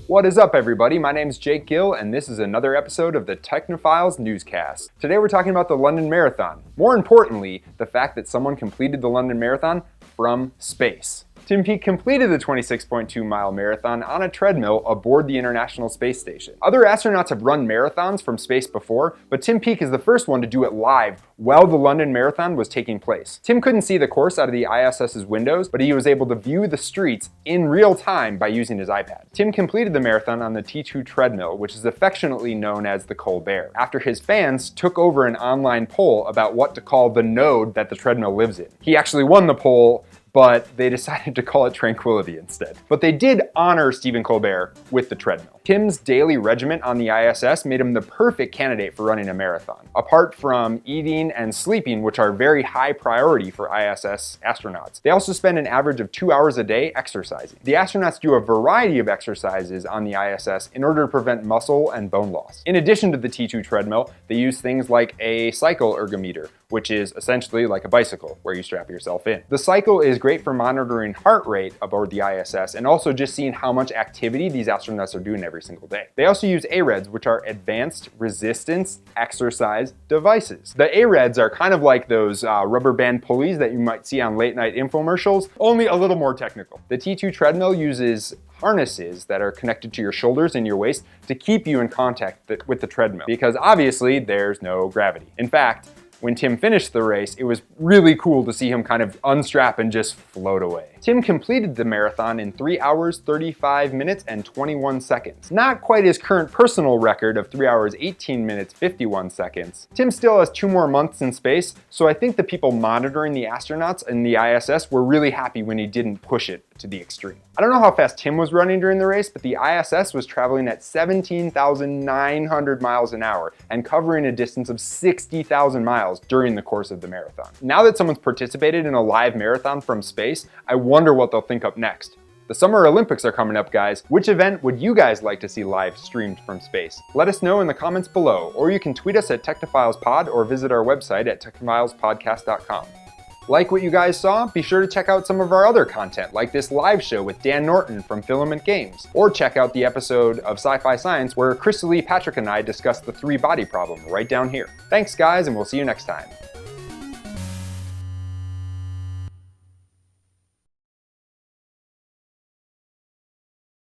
What is up, everybody? My name is Jake Gill, and this is another episode of the Technophiles Newscast. Today we're talking about the London Marathon. More importantly, the fact that someone completed the London Marathon from space. Tim Peake completed the 26.2-mile marathon on a treadmill aboard the International Space Station. Other astronauts have run marathons from space before, but Tim Peake is the first one to do it live while the London Marathon was taking place. Tim couldn't see the course out of the ISS's windows, but he was able to view the streets in real time by using his iPad. Tim completed the marathon on the T2 treadmill, which is affectionately known as the Colbert, after his fans took over an online poll about what to call the node that the treadmill lives in. He actually won the poll, but they decided to call it Tranquility instead. But they did honor Stephen Colbert with the treadmill. Tim's daily regimen on the ISS made him the perfect candidate for running a marathon. Apart from eating and sleeping, which are very high priority for ISS astronauts, they also spend an average of 2 hours a day exercising. The astronauts do a variety of exercises on the ISS in order to prevent muscle and bone loss. In addition to the T2 treadmill, they use things like a cycle ergometer, which is essentially like a bicycle where you strap yourself in. The cycle is great for monitoring heart rate aboard the ISS and also just seeing how much activity these astronauts are doing every single day. They also use AREDs, which are Advanced Resistance Exercise Devices. The AREDs are kind of like those rubber band pulleys that you might see on late night infomercials, only a little more technical. The T2 treadmill uses harnesses that are connected to your shoulders and your waist to keep you in contact with the treadmill, because obviously there's no gravity. In fact, when Tim finished the race, it was really cool to see him kind of unstrap and just float away. Tim completed the marathon in 3 hours, 35 minutes, and 21 seconds. Not quite his current personal record of 3 hours, 18 minutes, 51 seconds. Tim still has 2 more months in space, so I think the people monitoring the astronauts in the ISS were really happy when he didn't push it to the extreme. I don't know how fast Tim was running during the race, but the ISS was traveling at 17,900 miles an hour and covering a distance of 60,000 miles during the course of the marathon. Now that someone's participated in a live marathon from space, I wonder what they'll think up next. The Summer Olympics are coming up, guys. Which event would you guys like to see live streamed from space? Let us know in the comments below, or you can tweet us at TechnopilesPod or visit our website at technophilespodcast.com. Like what you guys saw? Be sure to check out some of our other content, like this live show with Dan Norton from Filament Games, or check out the episode of Sci-Fi Science where Crystal Lee Patrick and I discuss the 3-body problem right down here. Thanks, guys, and we'll see you next time.